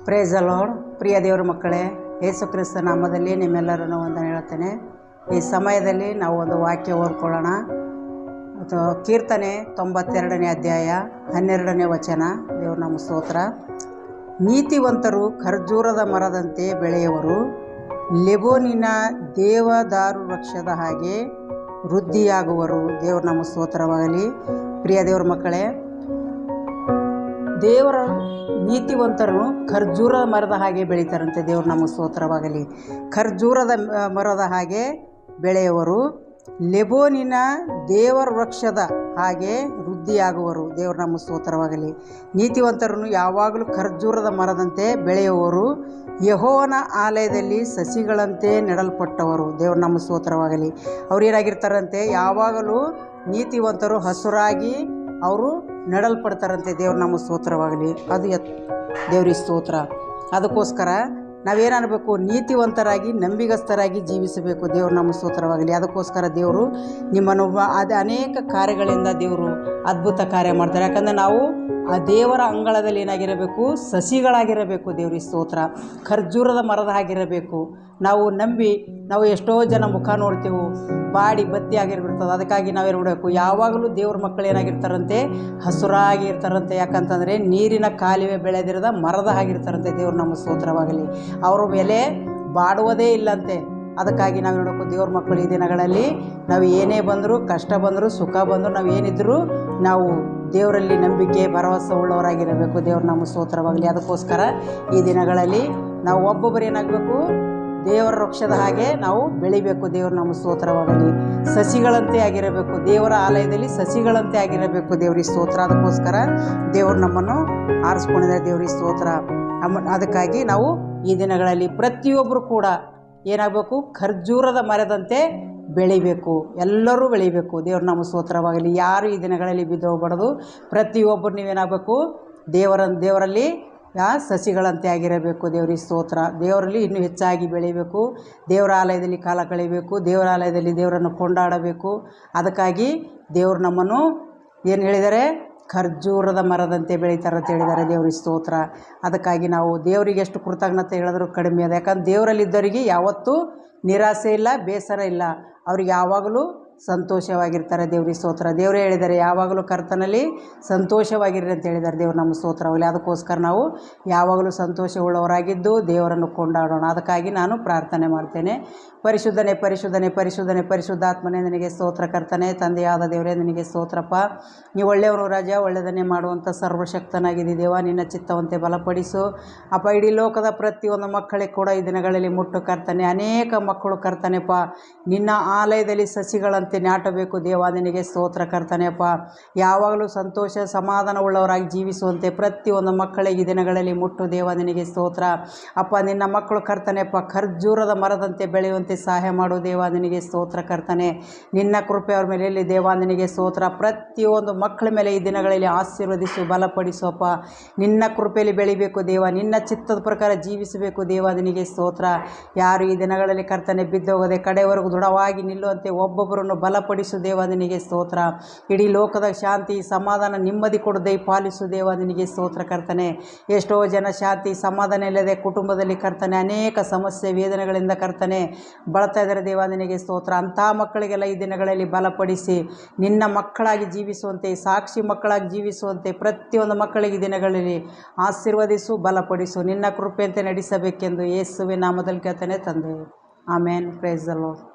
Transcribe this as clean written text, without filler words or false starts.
Praise the lord. ಪ್ರಿಯ ದೇವರ ಮಕ್ಕಳೇ, ಯೇಸು ಕ್ರಿಸ್ತ ನಾಮದಲ್ಲಿ ನಿಮ್ಮೆಲ್ಲರನ್ನು ವಂದನೆ ಹೇಳ್ತೇನೆ. ಈ ಸಮಯದಲ್ಲಿ ನಾವು ಒಂದು ವಾಕ್ಯ ಓದ್ಕೊಳ್ಳೋಣ. ಕೀರ್ತನೆ 92ನೇ ಅಧ್ಯಾಯ 12ನೇ ವಚನ. ದೇವ್ರ ನಮ್ಮ ಸ್ತೋತ್ರ. ನೀತಿವಂತರು ಖರ್ಜೂರದ ಮರದಂತೆ ಬೆಳೆಯುವರು, ಲೆಬೋನಿನ ದೇವದಾರು ವೃಕ್ಷದ ಹಾಗೆ ವೃದ್ಧಿಯಾಗುವರು. ದೇವ್ರ ನಮ್ಮ ಸ್ತೋತ್ರವಾಗಲಿ. ಪ್ರಿಯ ದೇವರ ಮಕ್ಕಳೇ, ದೇವರ ನೀತಿವಂತರು ಖರ್ಜೂರ ಮರದ ಹಾಗೆ ಬೆಳೀತಾರಂತೆ. ದೇವ್ರ ನಮ್ಮ ಸ್ತೋತ್ರವಾಗಲಿ. ಖರ್ಜೂರದ ಮರದ ಹಾಗೆ ಬೆಳೆಯುವರು, ಲೆಬೋನಿನ ದೇವರ ವೃಕ್ಷದ ಹಾಗೆ ವೃದ್ಧಿಯಾಗುವರು. ದೇವ್ರ ನಮ್ಮ ಸ್ತೋತ್ರವಾಗಲಿ. ನೀತಿವಂತರನ್ನು ಯಾವಾಗಲೂ ಖರ್ಜೂರದ ಮರದಂತೆ ಬೆಳೆಯುವವರು, ಯೆಹೋವನ ಆಲಯದಲ್ಲಿ ಸಸಿಗಳಂತೆ ನೆಡಲ್ಪಟ್ಟವರು. ದೇವ್ರ ನಮ್ಮ ಸ್ತೋತ್ರವಾಗಲಿ. ಅವ್ರು ಏನಾಗಿರ್ತಾರಂತೆ, ಯಾವಾಗಲೂ ನೀತಿವಂತರು ಹಸುರಾಗಿ ಅವರು ನೆಡಲ್ಪಡ್ತಾರಂತೆ. ದೇವ್ರ ನಮ್ಮ ಸ್ತೋತ್ರವಾಗಲಿ. ಅದು ದೇವ್ರಿಗೆ ಸ್ತೋತ್ರ. ಅದಕ್ಕೋಸ್ಕರ ನಾವೇನಬೇಕು, ನೀತಿವಂತರಾಗಿ ನಂಬಿಗಸ್ತರಾಗಿ ಜೀವಿಸಬೇಕು. ದೇವ್ರ ನಮ್ಮ ಸ್ತೋತ್ರವಾಗಲಿ. ಅದಕ್ಕೋಸ್ಕರ ದೇವರು ನಿಮ್ಮನ್ನು ಅನೇಕ ಕಾರ್ಯಗಳಿಂದ ದೇವರು ಅದ್ಭುತ ಕಾರ್ಯ ಮಾಡ್ತಾರೆ. ಯಾಕಂದರೆ ನಾವು ಆ ದೇವರ ಅಂಗಳದಲ್ಲಿ ಏನಾಗಿರಬೇಕು, ಸಸಿಗಳಾಗಿರಬೇಕು. ದೇವ್ರಿಗೆ ಸ್ತೋತ್ರ. ಖರ್ಜೂರದ ಮರದ ಹಾಗಿರಬೇಕು. ನಾವು ನಂಬಿ ನಾವು ಎಷ್ಟೋ ಜನ ಮುಖ ನೋಡ್ತೇವೆ, ಬಾಡಿ ಬತ್ತಿ ಆಗಿರ್ಬಿಡ್ತದೆ. ಅದಕ್ಕಾಗಿ ನಾವೇನು ಮಾಡಬೇಕು, ಯಾವಾಗಲೂ ದೇವ್ರ ಮಕ್ಕಳು ಏನಾಗಿರ್ತಾರಂತೆ, ಹಸುರಾಗಿ ಇರ್ತಾರಂತೆ. ಯಾಕಂತಂದರೆ ನೀರಿನ ಕಾಲುವೆ ಬೆಳೆದಿರದ ಮರದ ಹಾಗಿರ್ತಾರಂತೆ. ದೇವ್ರ ನಮ್ಮ ಸ್ತೋತ್ರವಾಗಲಿ. ಅವ್ರ ಮೇಲೆ ಬಾಡುವುದೇ ಇಲ್ಲಂತೆ. ಅದಕ್ಕಾಗಿ ನಾವು ನೋಡಬೇಕು, ದೇವ್ರ ಮಕ್ಕಳು ಈ ದಿನಗಳಲ್ಲಿ ನಾವು ಏನೇ ಬಂದರೂ, ಕಷ್ಟ ಬಂದರೂ, ಸುಖ ಬಂದರೂ, ನಾವು ಏನಿದ್ರೂ ನಾವು ದೇವರಲ್ಲಿ ನಂಬಿಕೆ ಭರವಸೆ ಉಳ್ಳವರಾಗಿರಬೇಕು. ದೇವ್ರ ನಮ್ಮ ಸ್ತೋತ್ರವಾಗಲಿ. ಅದಕ್ಕೋಸ್ಕರ ಈ ದಿನಗಳಲ್ಲಿ ನಾವು ಒಬ್ಬೊಬ್ಬರು ಏನಾಗಬೇಕು, ದೇವರ ವೃಕ್ಷದ ಹಾಗೆ ನಾವು ಬೆಳಿಬೇಕು. ದೇವ್ರ ನಮ್ಮ ಸ್ತೋತ್ರವಾಗಲಿ. ಸಸಿಗಳಂತೆ ಆಗಿರಬೇಕು. ದೇವರ ಆಲಯದಲ್ಲಿ ಸಸಿಗಳಂತೆ ಆಗಿರಬೇಕು. ದೇವ್ರಿಗೆ ಸ್ತೋತ್ರ. ಅದಕ್ಕೋಸ್ಕರ ದೇವರು ನಮ್ಮನ್ನು ಆರಿಸ್ಕೊಂಡಿದ್ದಾರೆ. ದೇವ್ರಿಗೆ ಸ್ತೋತ್ರ. ಅದಕ್ಕಾಗಿ ನಾವು ಈ ದಿನಗಳಲ್ಲಿ ಪ್ರತಿಯೊಬ್ಬರು ಕೂಡ ಏನಾಗಬೇಕು, ಖರ್ಜೂರದ ಮರದಂತೆ ಬೆಳಿಬೇಕು. ಎಲ್ಲರೂ ಬೆಳಿಬೇಕು. ದೇವ್ರ ನಮ್ಮ ಸ್ತೋತ್ರವಾಗಲಿ. ಯಾರು ಈ ದಿನಗಳಲ್ಲಿ ಬಿದ್ದು ಹೋಗ್ಬಾರ್ದು. ಪ್ರತಿಯೊಬ್ಬರು ನೀವೇನಾಗಬೇಕು, ದೇವರಲ್ಲಿ ಸಸಿಗಳಂತೆ ಆಗಿರಬೇಕು. ದೇವ್ರಿಗೆ ಸ್ತೋತ್ರ. ದೇವರಲ್ಲಿ ಇನ್ನೂ ಹೆಚ್ಚಾಗಿ ಬೆಳಿಬೇಕು. ದೇವರ ಆಲಯದಲ್ಲಿ ಕಾಲ ಕಳಿಬೇಕು. ದೇವರ ಆಲಯದಲ್ಲಿ ದೇವರನ್ನು ಕೊಂಡಾಡಬೇಕು. ಅದಕ್ಕಾಗಿ ದೇವರು ನಮ್ಮನ್ನು ಏನು ಹೇಳಿದ್ದಾರೆ, ಖರ್ಜೂರದ ಮರದಂತೆ ಬೆಳೀತಾರೆ ಅಂತ ಹೇಳಿದ್ದಾರೆ. ದೇವ್ರಿಗೆ ಸ್ತೋತ್ರ. ಅದಕ್ಕಾಗಿ ನಾವು ದೇವರಿಗೆ ಎಷ್ಟು ಕೃತಜ್ಞತೆ ಹೇಳಿದ್ರು ಕಡಿಮೆ ಅದ. ಯಾಕಂದ್ರೆ ದೇವರಲ್ಲಿದ್ದವರಿಗೆ ಯಾವತ್ತೂ ನಿರಾಸೆ ಇಲ್ಲ, ಬೇಸರ ಇಲ್ಲ. ಅವ್ರಿಗೆ ಯಾವಾಗಲೂ ಸಂತೋಷವಾಗಿರ್ತಾರೆ. ದೇವ್ರಿಗೆ ಸ್ತೋತ್ರ. ದೇವರೇ ಹೇಳಿದ್ದಾರೆ, ಯಾವಾಗಲೂ ಕರ್ತನಲ್ಲಿ ಸಂತೋಷವಾಗಿರ್ರಿ ಅಂತ ಹೇಳಿದ್ದಾರೆ. ದೇವ್ರು ನಮ್ಮ ಸ್ತೋತ್ರವಾಗಲಿ. ಅದಕ್ಕೋಸ್ಕರ ನಾವು ಯಾವಾಗಲೂ ಸಂತೋಷವುಳ್ಳವರಾಗಿದ್ದು ದೇವರನ್ನು ಕೊಂಡಾಡೋಣ. ಅದಕ್ಕಾಗಿ ನಾನು ಪ್ರಾರ್ಥನೆ ಮಾಡ್ತೇನೆ. ಪರಿಶುದ್ಧನೇ ಪರಿಶುದ್ಧನೇ ಪರಿಶುದ್ಧನೇ ಪರಿಶುದ್ಧಾತ್ಮನೇ ನಿನಗೆ ಸ್ತೋತ್ರ. ಕರ್ತನೆ, ತಂದೆಯಾದ ದೇವರೇ ನಿನಗೆ ಸ್ತೋತ್ರಪ್ಪ. ನೀವು ಒಳ್ಳೆಯವನು ರಾಜ, ಒಳ್ಳೆಯದನ್ನೇ ಮಾಡುವಂಥ ಸರ್ವಶಕ್ತನಾಗಿದ್ದಿ ದೇವ. ನಿನ್ನ ಚಿತ್ತವಂತೆ ಬಲಪಡಿಸು ಅಪ್ಪ. ಇಡೀ ಲೋಕದ ಪ್ರತಿಯೊಂದು ಮಕ್ಕಳಿಗೆ ಕೂಡ ಈ ದಿನಗಳಲ್ಲಿ ಮುಟ್ಟು ಕರ್ತನೆ. ಅನೇಕ ಮಕ್ಕಳು ಕರ್ತನೆಪ್ಪ ನಿನ್ನ ಆಲಯದಲ್ಲಿ ಸಸಿಗಳಂತೆ ನಾಟಬೇಕು ದೇವ. ನಿನಗೆ ಸ್ತೋತ್ರ ಕರ್ತನೆಪ್ಪ. ಯಾವಾಗಲೂ ಸಂತೋಷ ಸಮಾಧಾನ ಉಳ್ಳವರಾಗಿ ಜೀವಿಸುವಂತೆ ಪ್ರತಿಯೊಂದು ಮಕ್ಕಳಿಗೆ ಈ ದಿನಗಳಲ್ಲಿ ಮುಟ್ಟು ದೇವ. ನಿನಗೆ ಸ್ತೋತ್ರ ಅಪ್ಪ. ನಿನ್ನ ಮಕ್ಕಳು ಕರ್ತನೆಪ್ಪ ಖರ್ಜೂರದ ಮರದಂತೆ ಬೆಳೆಯುವಂತೆ ಸಹಾಯ ಮಾಡು ದೇವ. ನಿನಗೆ ಸ್ತೋತ್ರ ಕರ್ತನೆ. ನಿನ್ನ ಕೃಪೆ ಅವ್ರ ಮೇಲೆ ಎಲ್ಲಿ ದೇವ. ನಿನಗೆ ಸ್ತೋತ್ರ. ಪ್ರತಿಯೊಂದು ಮಕ್ಕಳ ಮೇಲೆ ಈ ದಿನಗಳಲ್ಲಿ ಆಶೀರ್ವದಿಸು, ಬಲಪಡಿಸುವಪ್ಪ. ನಿನ್ನ ಕೃಪೆಯಲ್ಲಿ ಬೆಳಿಬೇಕು ದೇವ. ನಿನ್ನ ಚಿತ್ತದ ಪ್ರಕಾರ ಜೀವಿಸಬೇಕು ದೇವ. ನಿನಗೆ ಸ್ತೋತ್ರ. ಯಾರು ಈ ದಿನಗಳಲ್ಲಿ ಕರ್ತನೆ ಬಿದ್ದೋಗದೆ ಕಡೆವರೆಗೂ ದೃಢವಾಗಿ ನಿಲ್ಲುವಂತೆ ಒಬ್ಬೊಬ್ಬರನ್ನು ಬಲಪಡಿಸು ದೇವ. ನಿನಗೆ ಸ್ತೋತ್ರ. ಇಡೀ ಲೋಕದ ಶಾಂತಿ ಸಮಾಧಾನ ನೆಮ್ಮದಿ ಕೊಡು ಪಾಲಿಸು ದೇವ. ನಿನಗೆ ಸ್ತೋತ್ರ ಕರ್ತನೆ. ಎಷ್ಟೋ ಜನ ಶಾಂತಿ ಸಮಾಧಾನ ಇಲ್ಲದೆ ಕುಟುಂಬದಲ್ಲಿ ಕರ್ತನೆ ಅನೇಕ ಸಮಸ್ಯೆ ವೇದನೆಗಳಿಂದ ಕರ್ತನೆ ಬಳತಾ ಇದ್ದಾರೆ ದೇವ. ನಿನಗೆ ಸ್ತೋತ್ರ. ಅಂಥ ಮಕ್ಕಳಿಗೆಲ್ಲ ಈ ದಿನಗಳಲ್ಲಿ ಬಲಪಡಿಸಿ ನಿನ್ನ ಮಕ್ಕಳಾಗಿ ಜೀವಿಸುವಂತೆ, ಸಾಕ್ಷಿ ಮಕ್ಕಳಾಗಿ ಜೀವಿಸುವಂತೆ ಪ್ರತಿಯೊಂದು ಮಕ್ಕಳಿಗೆ ಈ ದಿನಗಳಲ್ಲಿ ಆಶೀರ್ವದಿಸು, ಬಲಪಡಿಸು. ನಿನ್ನ ಕೃಪೆಯಂತೆ ನಡೆಸಬೇಕೆಂದು ಯೇಸುವಿನ ನಾಮದಲ್ಲಿ ಕೇಳ್ತೇನೆ ತಂದೆ. ಆಮೇನ್. Praise the lord.